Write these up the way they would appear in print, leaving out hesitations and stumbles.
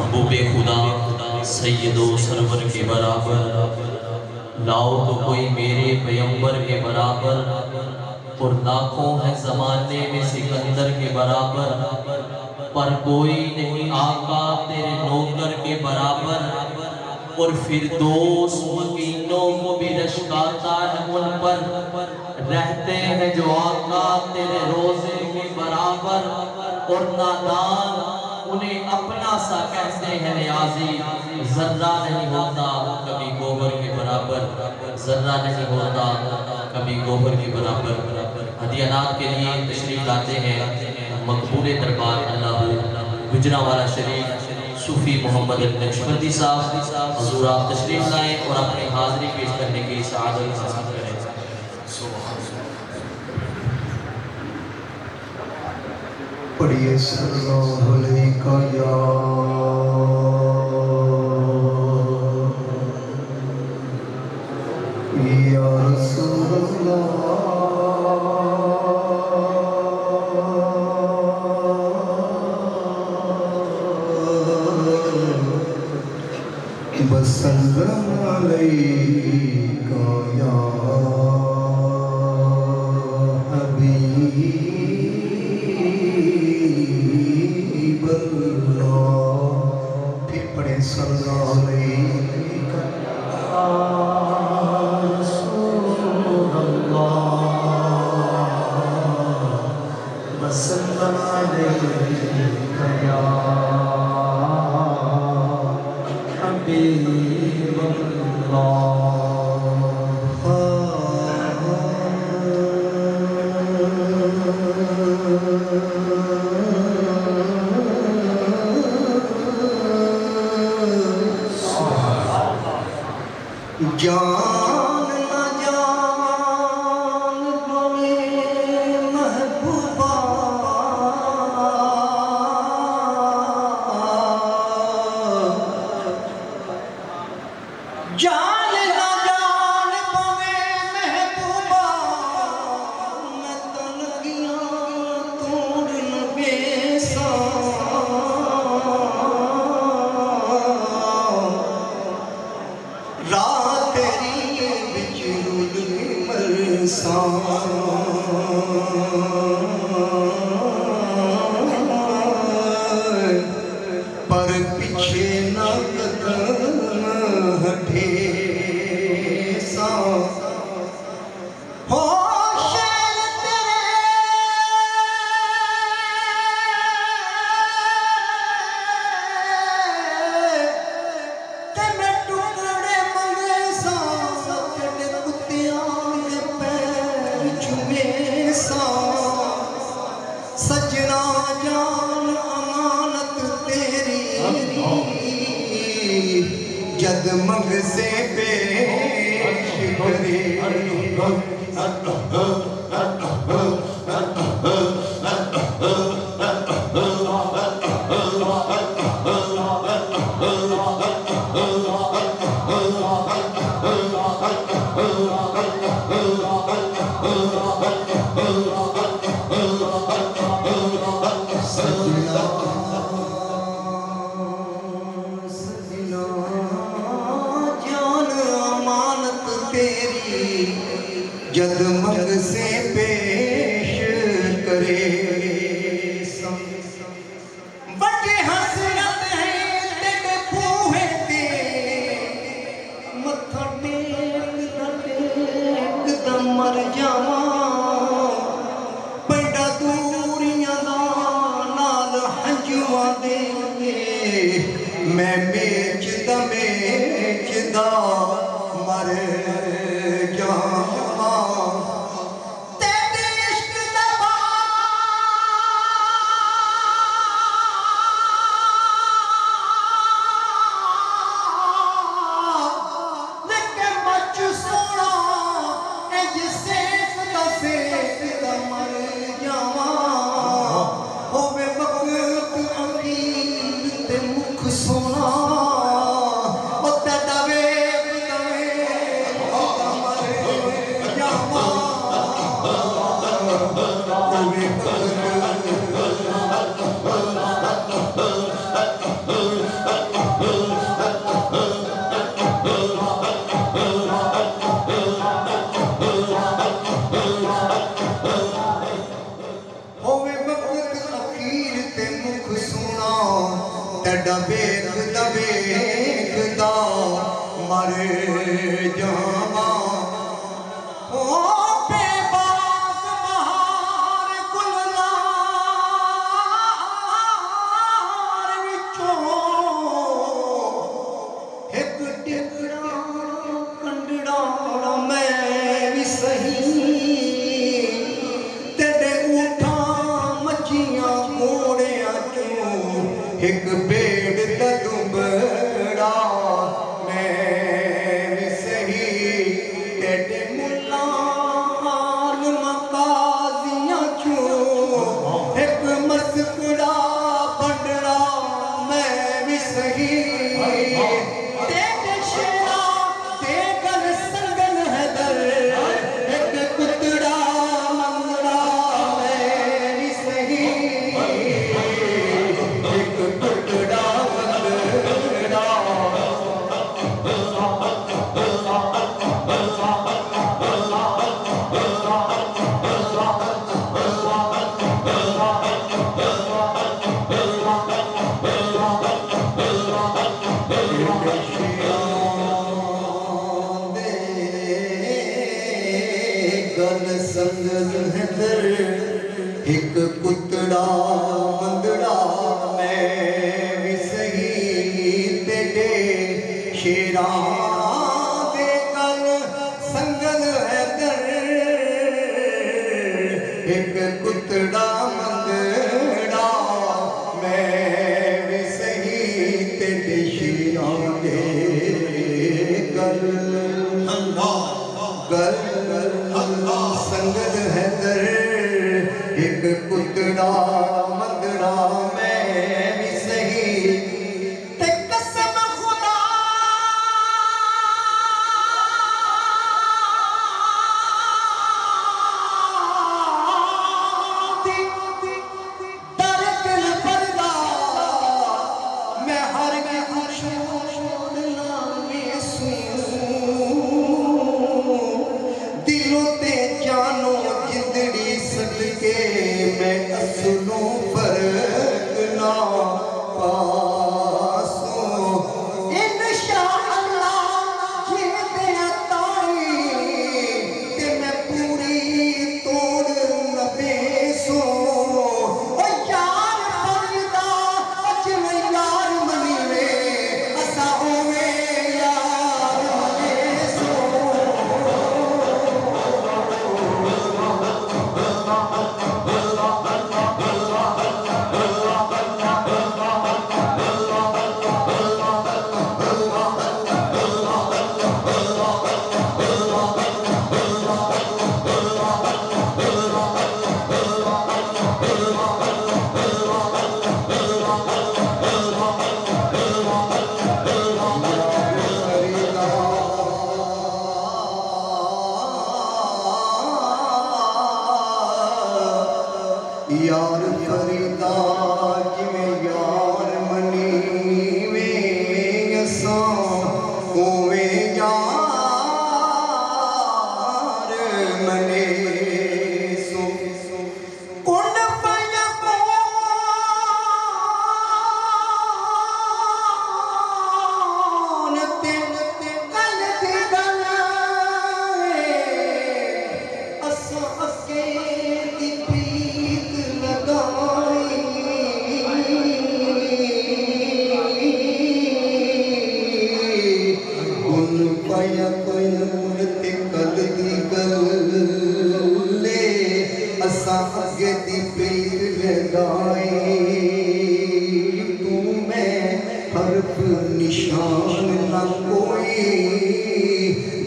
महबूबे खुदा सैयदो सरवर के बराबर, लाओ तो कोई मेरे पैगंबर के बराबर, और लाखों है ज़माने में सिकंदर के बराबर, पर कोई नहीं आका तेरे नौकर के बराबर। और फिर दोस्त मकीनों को भी रश्काता है उन पर, रहते हैं जो आका तेरे रोजे के बराबर। और नादान उन्हें अपना सा कहते हैं नियाजी, जर्रा नहीं होता कभी गोबर के बराबर, जर्रा नहीं होता कभी गोबर के बराबर। हदियानात के लिए तशरीफ लाते हैं मकबूल दरबार अल्लाह गुजरावाला शरीफ सूफी मोहम्मद नक्शबंदी साहब। हुजूर आप तशरीफ लाएं और अपनी हाजिरी पेश करने की सआदत हासिल करें। पढ़िए सल्लल्लाहु अलैहि या रसूलल्लाह वसल्लम अलैका या जान न जान बोले महबूबा, जान न जान बोले महबूबा, मैं तनगियां तोड़न बेसा। पर पीछे न कदम हटे सा हो शैल तेरे ते मैं टुकड़े मंगे सा, तेरे कुत्तियां के पैर चुमे सा। सजना जान अमानत तेरी जद मंग से पेश करे। जद मंग से पेश करे। बड़े हसरत है तेरे बूहे ते, मत्था टेक दम मर जावा। बड़ा दूरियां दा नाल हंजुआ देंगे, मैं मेचदा मर जावा। सोना तेरा वेखदा वेखदा मर जावा ओ बेबाक बहार गुलजार विचों एक टिकड़ा कंडड़ा मैं भी सही तेरे ऊठा मच्छियां घोड़ियां चों एक भेड़ दा दुबड़ा मैं भी सही तेरे मुल्लान मकाजियां चों एक मस्कुरा बंडड़ा मैं भी सही तेरे शेरा ते गल संगन है दर एक कुतड़ा मंगड़ा मैं भी सही एक कुतड़ा मंगड़ा गल संगन है दर एक कुतड़ा मंगड़ा मैं भी सही तेरे शेरा दे गल संगन है दर एक कुतड़ा मंगड़ा मैं भी सही तेरे शेरा दे गल संगत है दर एक कुतड़ा मंगड़ा मैं भी सही ते कसम खुदा दी दर दिल पर्दा मैं हर के छोड़ना में सू दिलों ते जानो जिंदड़ी सदके मैं असलों फर्क ना पासो इंशाअल्लाह ये दिया ताई ते मैं पूरी तोड़ न बेसो ओ यार फरीदा अज मैं यार मनी वे असा होवे यार मनेसो यार फरीदा जिवें यार मनी वे असां होवे यार मने सो कुन पाया कौन ते कल दी गल असां अगे दी प्रीत लगाई कुन पाया कौन ते कल दी गल असां अगे दी प्रीत लगाई तू मैं हरफ निशान ना कोई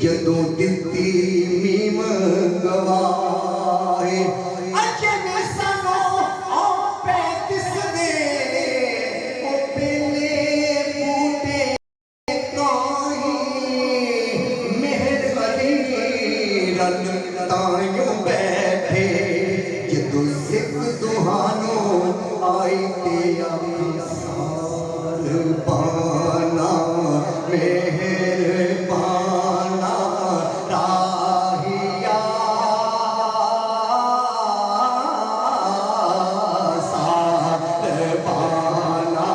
जदों दित्ती मीम गवाए अजने सानो ओ पैंतीस दे ओ पेले बूटे ताई मेहर अली रल तायों बैठे जदों सिख दुहानो आई ते साल पाना मेहर पाना राहिया साल पाना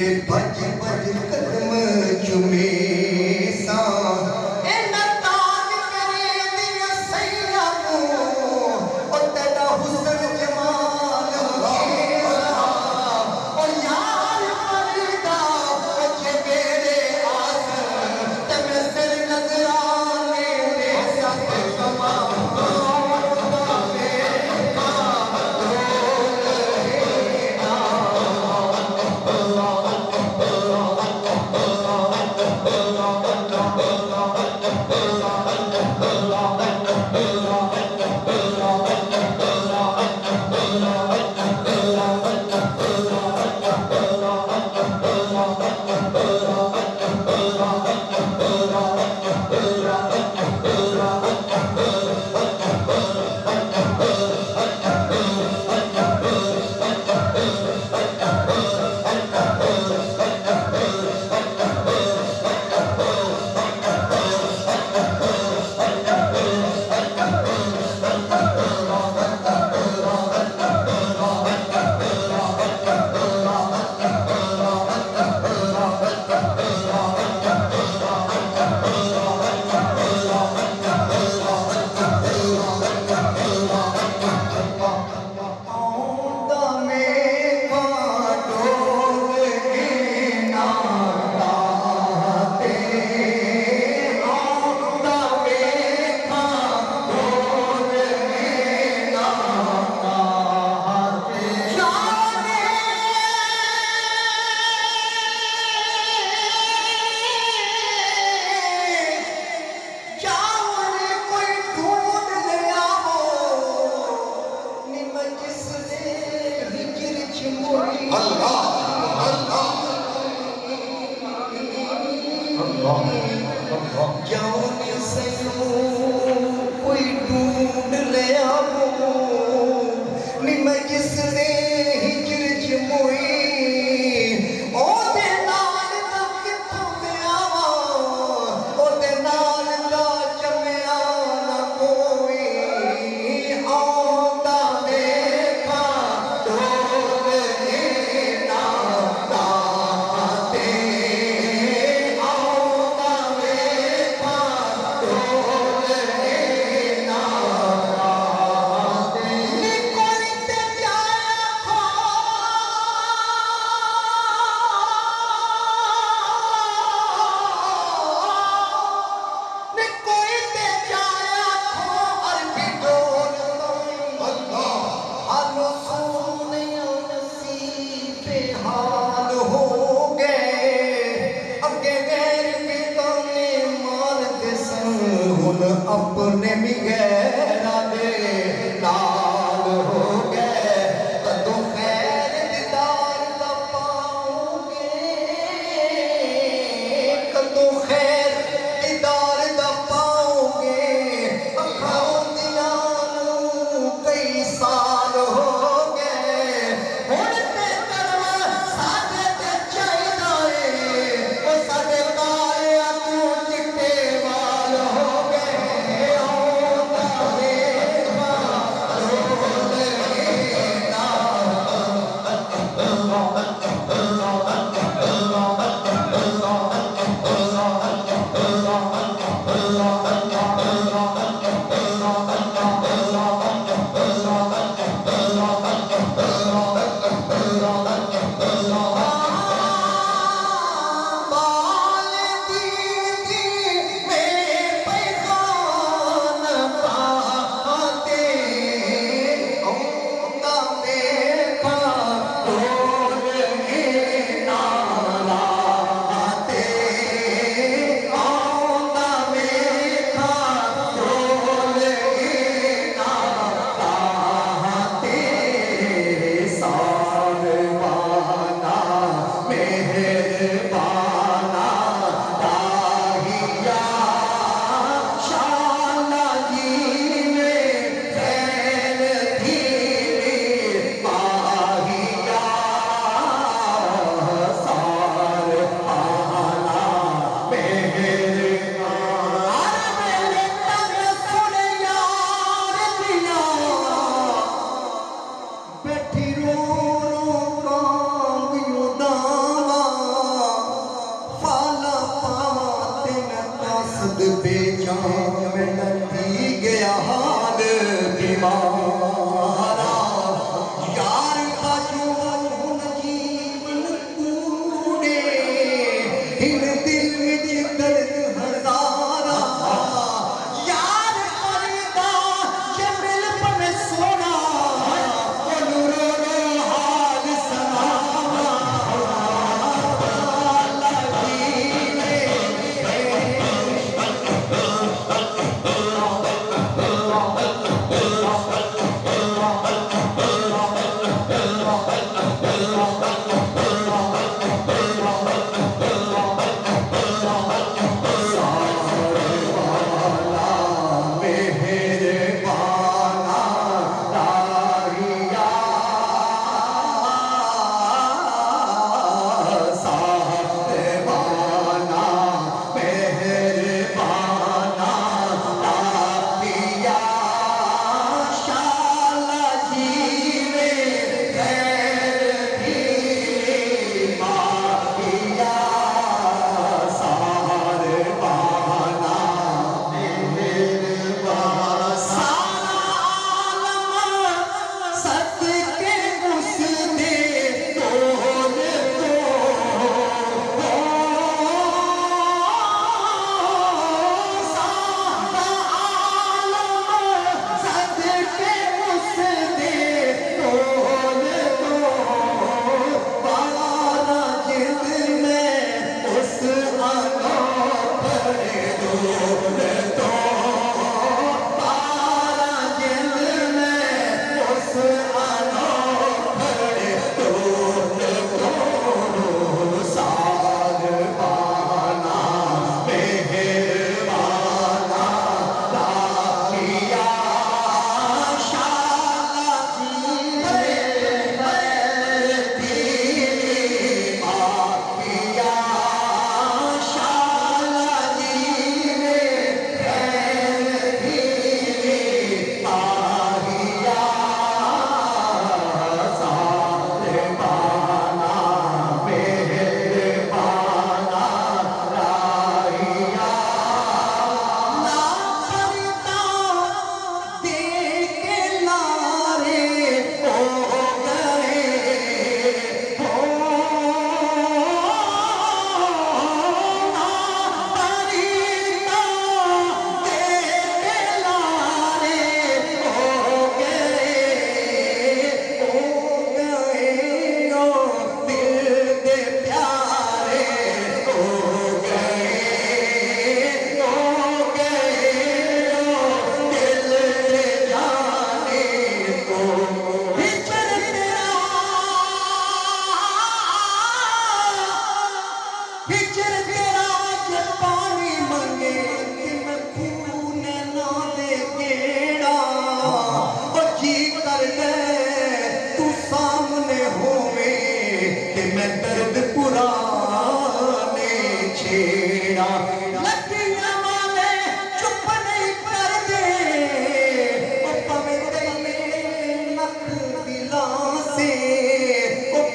ते भज भज कदम चुमे सा इन्ना ताज करे दिया सैया को ओ तेरा हुस्न जमाल घेरा ओ यार मरदा जे मेरे आस ते मैं सिर नजराने दे सत कमा कोई ढूंढ लिया वो नी मैं जिसने हिजर च मोई ओदे नाल दा किथों गया वा ओदे नाल दा जम्या ना कोई आंदा देखा ढोल ना दाते आंदा देखा ढोल ना कोई ते जाया खो ने कोई ते जाया खो अरबी ढोल हालो सोने नसीबे हाल हो गए अगे गैर के गाने माल दे संग हुन अपने भी गैरा दे नाल हो गए कदों खैर दीदार दा पाओगे कदों खैर दीदार दा पाओगे अखां दियां नूं कई साल हो गए हुण ते करम साडे ते चाहीदा ए ओ साडे कालिया तू चिट्टे वाल हो गए आउंदा मारा यार का जो जीवन कूड़े इन दिल विच दर्द हजारा यार परदा जे मिल पवे सोना ओनू रो रो हाल सनावा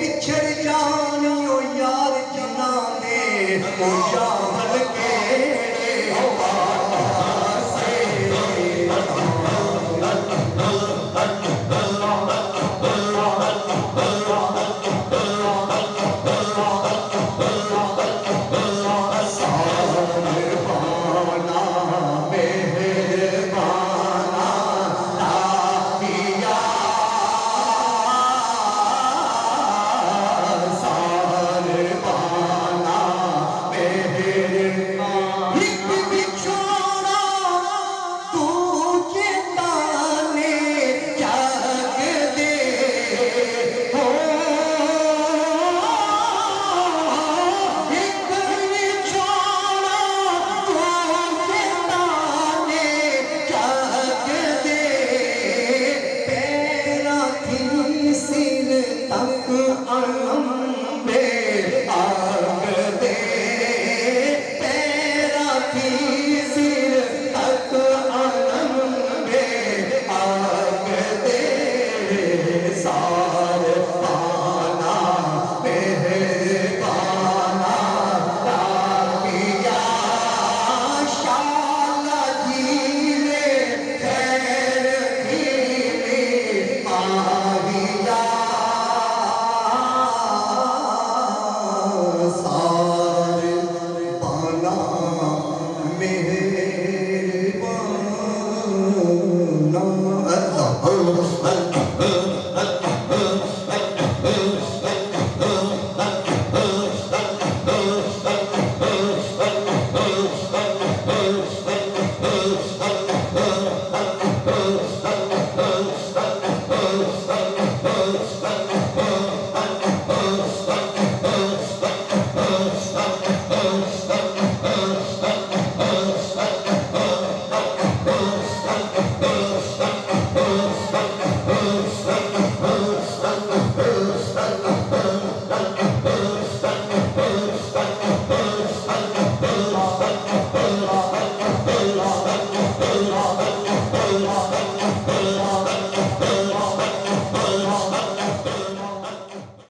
पिछड़ जानियो यार जिना दे ओ यार